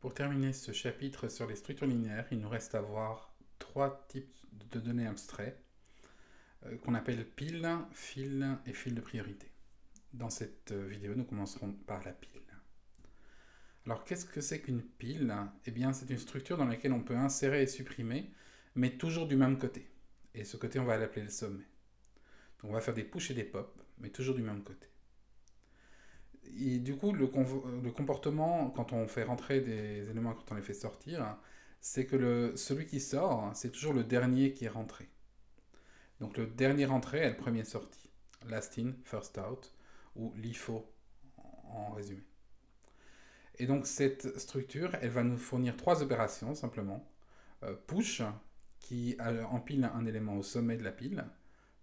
Pour terminer ce chapitre sur les structures linéaires, il nous reste à voir trois types de données abstraites qu'on appelle piles, fils et fils de priorité. Dans cette vidéo, nous commencerons par la pile. Alors, qu'est-ce que c'est qu'une pile? Eh bien, c'est une structure dans laquelle on peut insérer et supprimer, mais toujours du même côté. Et ce côté, on va l'appeler le sommet. Donc, on va faire des push et des pop, mais toujours du même côté. Et du coup, le comportement, quand on fait rentrer des éléments, quand on les fait sortir, c'est que celui qui sort, c'est toujours le dernier qui est rentré. Donc le dernier rentré est le premier sorti. Last in, first out, ou LIFO en résumé. Et donc cette structure, elle va nous fournir trois opérations simplement. Push, qui empile un élément au sommet de la pile.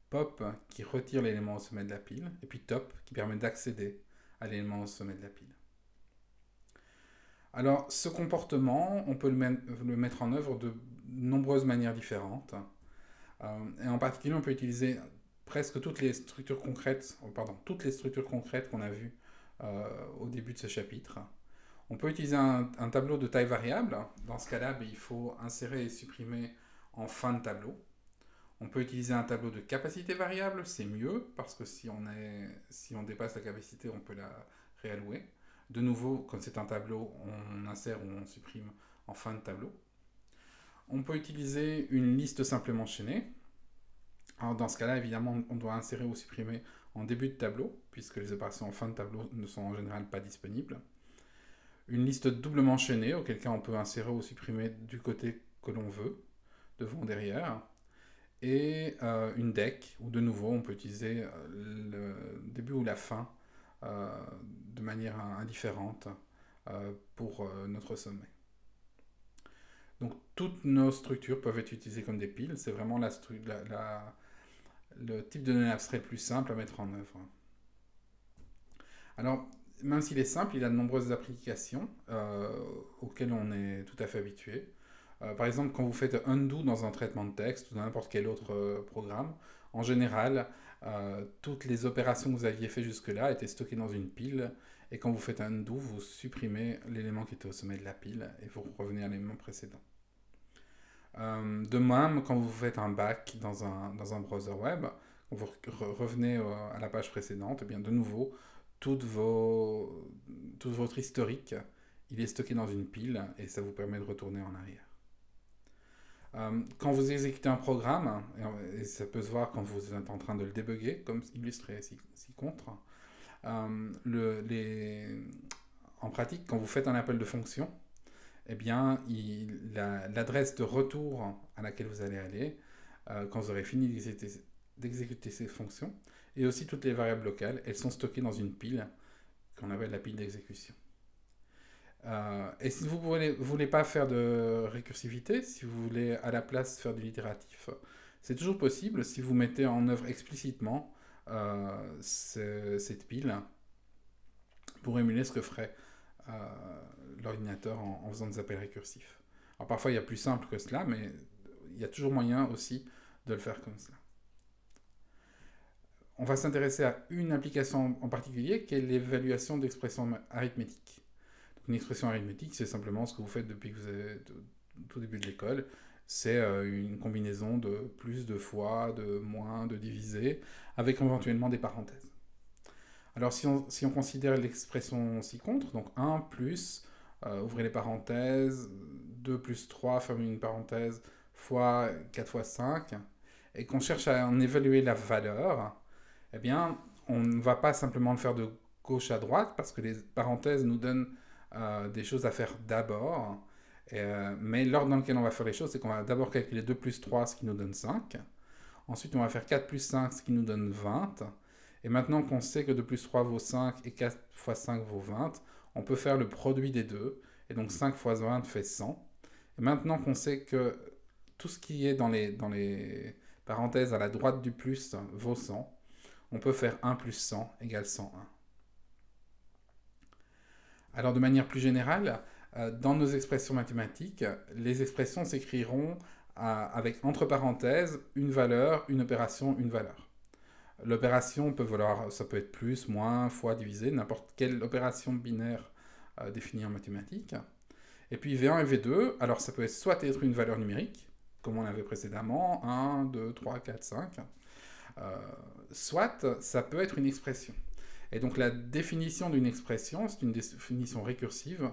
Pop, qui retire l'élément au sommet de la pile. Et puis top, qui permet d'accéder à l'élément au sommet de la pile. Alors, ce comportement, on peut le mettre en œuvre de nombreuses manières différentes. Et en particulier, on peut utiliser presque toutes les structures concrètes, toutes les structures concrètes qu'on a vues au début de ce chapitre. On peut utiliser un tableau de taille variable. Dans ce cas-là, il faut insérer et supprimer en fin de tableau. On peut utiliser un tableau de capacité variable, c'est mieux, parce que si on dépasse la capacité, on peut la réallouer. De nouveau, comme c'est un tableau, on insère ou on supprime en fin de tableau. On peut utiliser une liste simplement enchaînée. Alors dans ce cas-là, évidemment, on doit insérer ou supprimer en début de tableau, puisque les opérations en fin de tableau ne sont en général pas disponibles. Une liste doublement enchaînée, auquel cas on peut insérer ou supprimer du côté que l'on veut, devant ou derrière. Et une deck, où de nouveau on peut utiliser le début ou la fin de manière indifférente pour notre sommet. Donc toutes nos structures peuvent être utilisées comme des piles, c'est vraiment le type de données abstrait le plus simple à mettre en œuvre. Alors, même s'il est simple, il a de nombreuses applications auxquelles on est tout à fait habitué. Par exemple, quand vous faites undo dans un traitement de texte ou dans n'importe quel autre programme, en général, toutes les opérations que vous aviez faites jusque-là étaient stockées dans une pile, et quand vous faites undo, vous supprimez l'élément qui était au sommet de la pile, et vous revenez à l'élément précédent. De même, quand vous faites un back dans un browser web, quand vous revenez à la page précédente, et bien de nouveau, tout votre historique, il est stocké dans une pile, et ça vous permet de retourner en arrière. Quand vous exécutez un programme, et ça peut se voir quand vous êtes en train de le débugger, comme illustré ci-contre, en pratique, quand vous faites un appel de fonction, eh bien, l'adresse de retour à laquelle vous allez aller, quand vous aurez fini d'exécuter ces fonctions, et aussi toutes les variables locales, elles sont stockées dans une pile qu'on appelle la pile d'exécution. Et si vous ne voulez pas faire de récursivité, si vous voulez à la place faire de l'itératif, c'est toujours possible si vous mettez en œuvre explicitement cette pile pour émuler ce que ferait l'ordinateur en faisant des appels récursifs. Alors parfois il y a plus simple que cela, mais il y a toujours moyen aussi de le faire comme cela. On va s'intéresser à une application en particulier qui est l'évaluation d'expressions arithmétiques. Une expression arithmétique, c'est simplement ce que vous faites depuis que vous êtes au tout début de l'école. C'est une combinaison de plus, de fois, de moins, de divisé, avec éventuellement des parenthèses. Alors si on considère l'expression ci-contre, donc 1 plus, ouvrez les parenthèses, 2 plus 3, fermez une parenthèse, fois 4 fois 5, et qu'on cherche à en évaluer la valeur, eh bien, on ne va pas simplement le faire de gauche à droite, parce que les parenthèses nous donnent des choses à faire d'abord. Mais l'ordre dans lequel on va faire les choses, c'est qu'on va d'abord calculer 2 plus 3, ce qui nous donne 5. Ensuite, on va faire 4 plus 5, ce qui nous donne 20. Et maintenant qu'on sait que 2 plus 3 vaut 5 et 4 fois 5 vaut 20, on peut faire le produit des deux. Et donc 5 fois 20 fait 100. Et maintenant qu'on sait que tout ce qui est dans les parenthèses à la droite du plus vaut 100, on peut faire 1 plus 100 égale 101. Alors de manière plus générale, dans nos expressions mathématiques, les expressions s'écriront avec entre parenthèses une valeur, une opération, une valeur. L'opération ça peut être plus, moins, fois, divisé, n'importe quelle opération binaire définie en mathématiques. Et puis V1 et V2, alors ça peut soit être une valeur numérique, comme on avait précédemment, 1, 2, 3, 4, 5, soit ça peut être une expression. Et donc la définition d'une expression, c'est une définition récursive,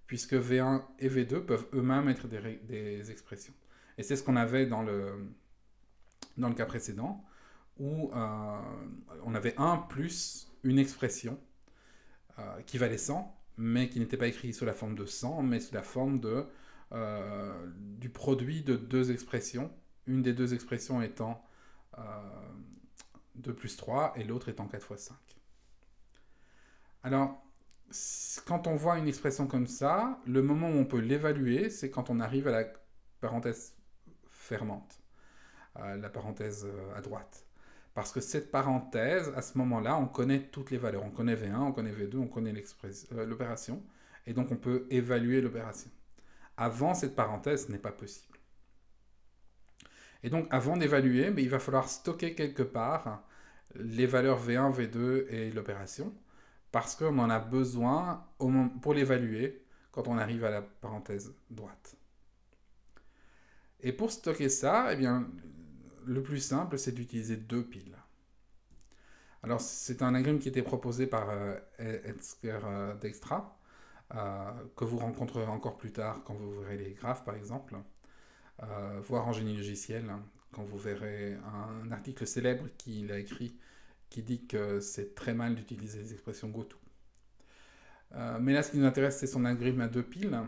puisque V1 et V2 peuvent eux-mêmes être des expressions. Et c'est ce qu'on avait dans le cas précédent, où on avait 1 plus une expression qui valait 100, mais qui n'était pas écrite sous la forme de 100, mais sous la forme du produit de deux expressions, une des deux expressions étant 2 plus 3 et l'autre étant 4 fois 5. Alors, quand on voit une expression comme ça, le moment où on peut l'évaluer, c'est quand on arrive à la parenthèse fermante, la parenthèse à droite. Parce que cette parenthèse, à ce moment-là, on connaît toutes les valeurs. On connaît V1, on connaît V2, on connaît l'opération, et donc on peut évaluer l'opération. Avant cette parenthèse, ce n'est pas possible. Et donc, avant d'évaluer, il va falloir stocker quelque part les valeurs V1, V2 et l'opération, parce qu'on en a besoin pour l'évaluer quand on arrive à la parenthèse droite. Et pour stocker ça, eh bien, le plus simple, c'est d'utiliser deux piles. Alors, c'est un algorithme qui était proposé par Esker Dijkstra, que vous rencontrerez encore plus tard quand vous verrez les graphes, par exemple, voire en génie logiciel, quand vous verrez un article célèbre qu'il a écrit qui dit que c'est très mal d'utiliser les expressions GoTo. Mais là, ce qui nous intéresse, c'est son algorithme à deux piles.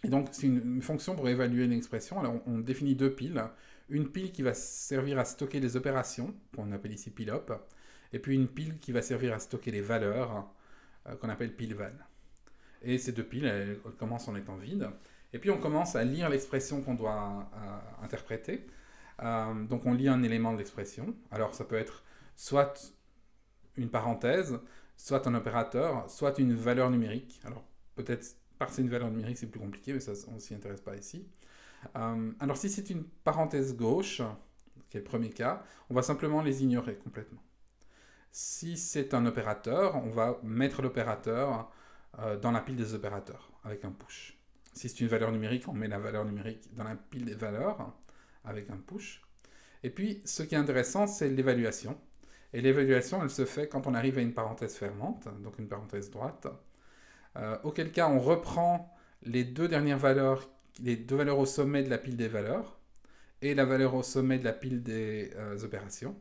Et donc, c'est une fonction pour évaluer une expression. Alors, on définit deux piles. Une pile qui va servir à stocker les opérations, qu'on appelle ici pile-op, et puis une pile qui va servir à stocker les valeurs, qu'on appelle pile-val. Et ces deux piles, elles commencent en étant vides. Et puis, on commence à lire l'expression qu'on doit interpréter. Donc, on lit un élément de l'expression. Alors, ça peut être soit une parenthèse, soit un opérateur, soit une valeur numérique. Alors, peut-être parser une valeur numérique, c'est plus compliqué, mais ça, on ne s'y intéresse pas ici. Alors, si c'est une parenthèse gauche, qui est le premier cas, on va simplement les ignorer complètement. Si c'est un opérateur, on va mettre l'opérateur dans la pile des opérateurs, avec un push. Si c'est une valeur numérique, on met la valeur numérique dans la pile des valeurs, avec un push. Et puis, ce qui est intéressant, c'est l'évaluation. Et l'évaluation, elle se fait quand on arrive à une parenthèse fermante, donc une parenthèse droite, auquel cas on reprend les deux dernières valeurs, les deux valeurs au sommet de la pile des valeurs, et la valeur au sommet de la pile des opérations.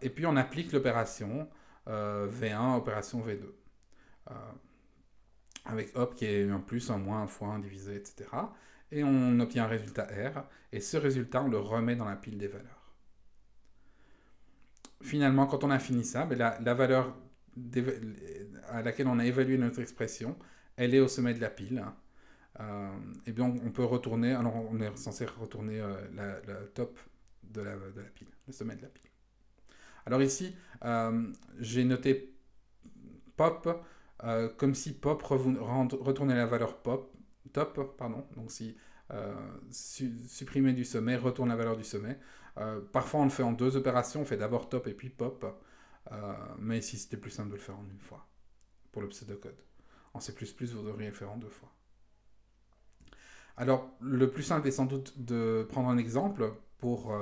Et puis on applique l'opération V1, opération V2. Avec op qui est un plus, un moins, un fois, un divisé, etc. Et on obtient un résultat R, et ce résultat, on le remet dans la pile des valeurs. Finalement, quand on a fini ça, la valeur à laquelle on a évalué notre expression, elle est au sommet de la pile. Et bien on peut retourner, alors on est censé retourner le top de la pile, le sommet de la pile. Alors ici, j'ai noté pop comme si pop retournait la valeur top, pardon. Donc si supprimer du sommet retourne la valeur du sommet. Parfois on le fait en deux opérations, on fait d'abord top et puis pop, mais ici c'était plus simple de le faire en une fois, pour le pseudocode. En C++, vous devriez le faire en deux fois. Alors, le plus simple est sans doute de prendre un exemple pour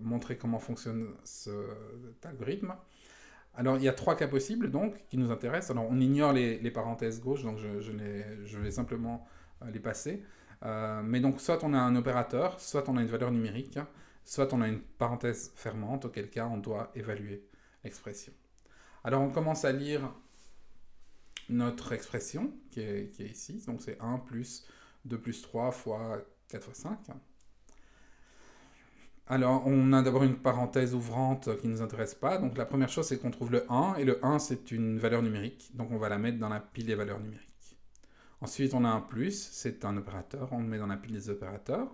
montrer comment fonctionne cet algorithme. Alors, il y a trois cas possibles, donc, qui nous intéressent. Alors, on ignore les parenthèses gauches, donc je vais simplement les passer. Mais donc, soit on a un opérateur, soit on a une valeur numérique, soit on a une parenthèse fermante, auquel cas on doit évaluer l'expression. Alors, on commence à lire notre expression, qui est ici. Donc, c'est 1 plus 2 plus 3 fois 4 fois 5. Alors, on a d'abord une parenthèse ouvrante qui ne nous intéresse pas. Donc, la première chose, c'est qu'on trouve le 1. Et le 1, c'est une valeur numérique. Donc, on va la mettre dans la pile des valeurs numériques. Ensuite, on a un plus. C'est un opérateur. On le met dans la pile des opérateurs.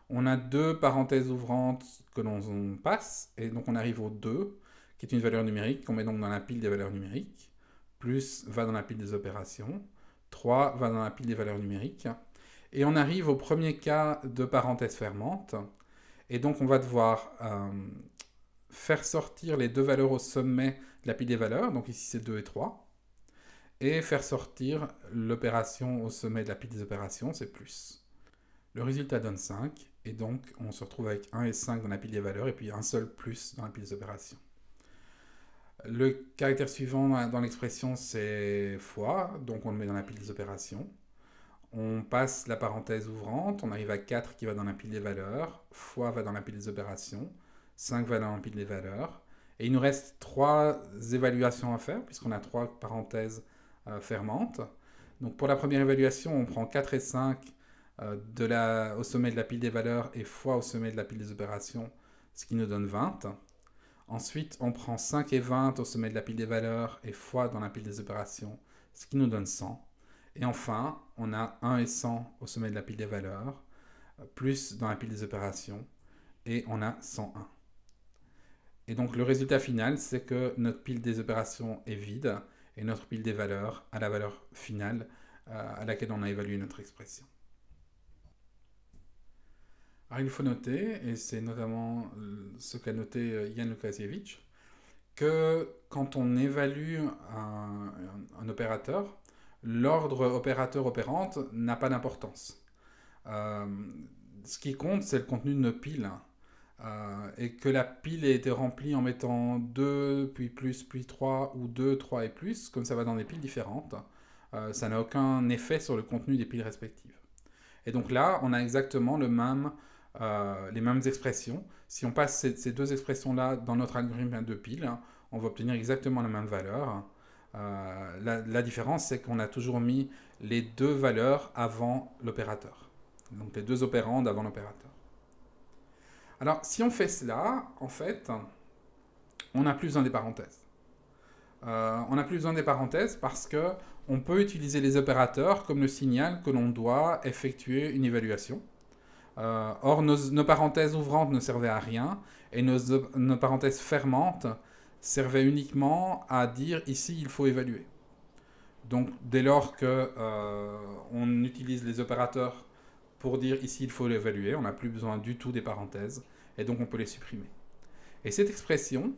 On a deux parenthèses ouvrantes que l'on passe. Et donc, on arrive au 2, qui est une valeur numérique qu'on met donc dans la pile des valeurs numériques. Plus va dans la pile des opérations. 3 va dans la pile des valeurs numériques. Et on arrive au premier cas de parenthèse fermante. Et donc, on va devoir faire sortir les deux valeurs au sommet de la pile des valeurs. Donc ici, c'est 2 et 3. et faire sortir l'opération au sommet de la pile des opérations, c'est plus. Le résultat donne 5, et donc on se retrouve avec 1 et 5 dans la pile des valeurs, et puis un seul plus dans la pile des opérations. Le caractère suivant dans l'expression, c'est fois, donc on le met dans la pile des opérations. On passe la parenthèse ouvrante, on arrive à 4 qui va dans la pile des valeurs, fois va dans la pile des opérations, 5 va dans la pile des valeurs, et il nous reste 3 évaluations à faire, puisqu'on a 3 parenthèses fermantes. Donc pour la première évaluation, on prend 4 et 5 au sommet de la pile des valeurs et fois au sommet de la pile des opérations, ce qui nous donne 20. Ensuite, on prend 5 et 20 au sommet de la pile des valeurs et fois dans la pile des opérations, ce qui nous donne 100. Et enfin, on a 1 et 100 au sommet de la pile des valeurs, plus dans la pile des opérations, et on a 101. Et donc le résultat final, c'est que notre pile des opérations est vide, et notre pile des valeurs a la valeur finale à laquelle on a évalué notre expression. Alors il faut noter, et c'est notamment ce qu'a noté Jan Łukasiewicz, que quand on évalue un opérateur, l'ordre opérateur-opérante n'a pas d'importance. Ce qui compte, c'est le contenu de nos piles. Et que la pile ait été remplie en mettant 2, puis plus, puis 3, ou 2, 3 et plus, comme ça va dans des piles différentes, ça n'a aucun effet sur le contenu des piles respectives. Et donc là, on a exactement les mêmes expressions. Si on passe ces deux expressions-là dans notre algorithme de piles, on va obtenir exactement la même valeur. La différence, c'est qu'on a toujours mis les deux valeurs avant l'opérateur. Donc les deux opérandes avant l'opérateur. Alors, si on fait cela, en fait, on n'a plus besoin des parenthèses. On n'a plus besoin des parenthèses parce qu'on peut utiliser les opérateurs comme le signal que l'on doit effectuer une évaluation. Or, nos parenthèses ouvrantes ne servaient à rien et nos parenthèses fermantes servaient uniquement à dire ici il faut évaluer. Donc, dès lors qu'on utilise les opérateurs pour dire ici il faut l'évaluer, on n'a plus besoin du tout des parenthèses et donc on peut les supprimer. Et cette expression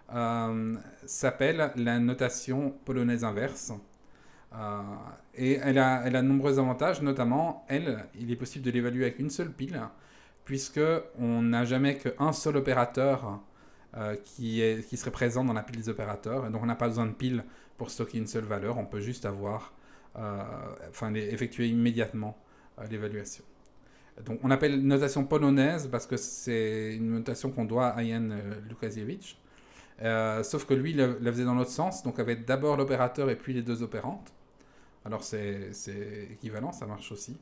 s'appelle la notation polonaise inverse. Et elle a de nombreux avantages, notamment, il est possible de l'évaluer avec une seule pile, puisqu'on n'a jamais qu'un seul opérateur qui serait présent dans la pile des opérateurs, et donc on n'a pas besoin de pile pour stocker une seule valeur, on peut juste effectuer immédiatement l'évaluation. Donc on appelle notation polonaise parce que c'est une notation qu'on doit à Jan Łukasiewicz, sauf que lui la faisait dans l'autre sens, donc avec d'abord l'opérateur et puis les deux opérantes. Alors c'est équivalent, ça marche aussi.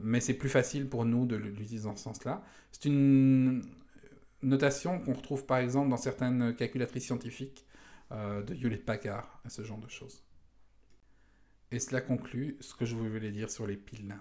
Mais c'est plus facile pour nous de l'utiliser dans ce sens-là. C'est une notation qu'on retrouve par exemple dans certaines calculatrices scientifiques de Hewlett-Packard, ce genre de choses. Et cela conclut ce que je voulais dire sur les piles.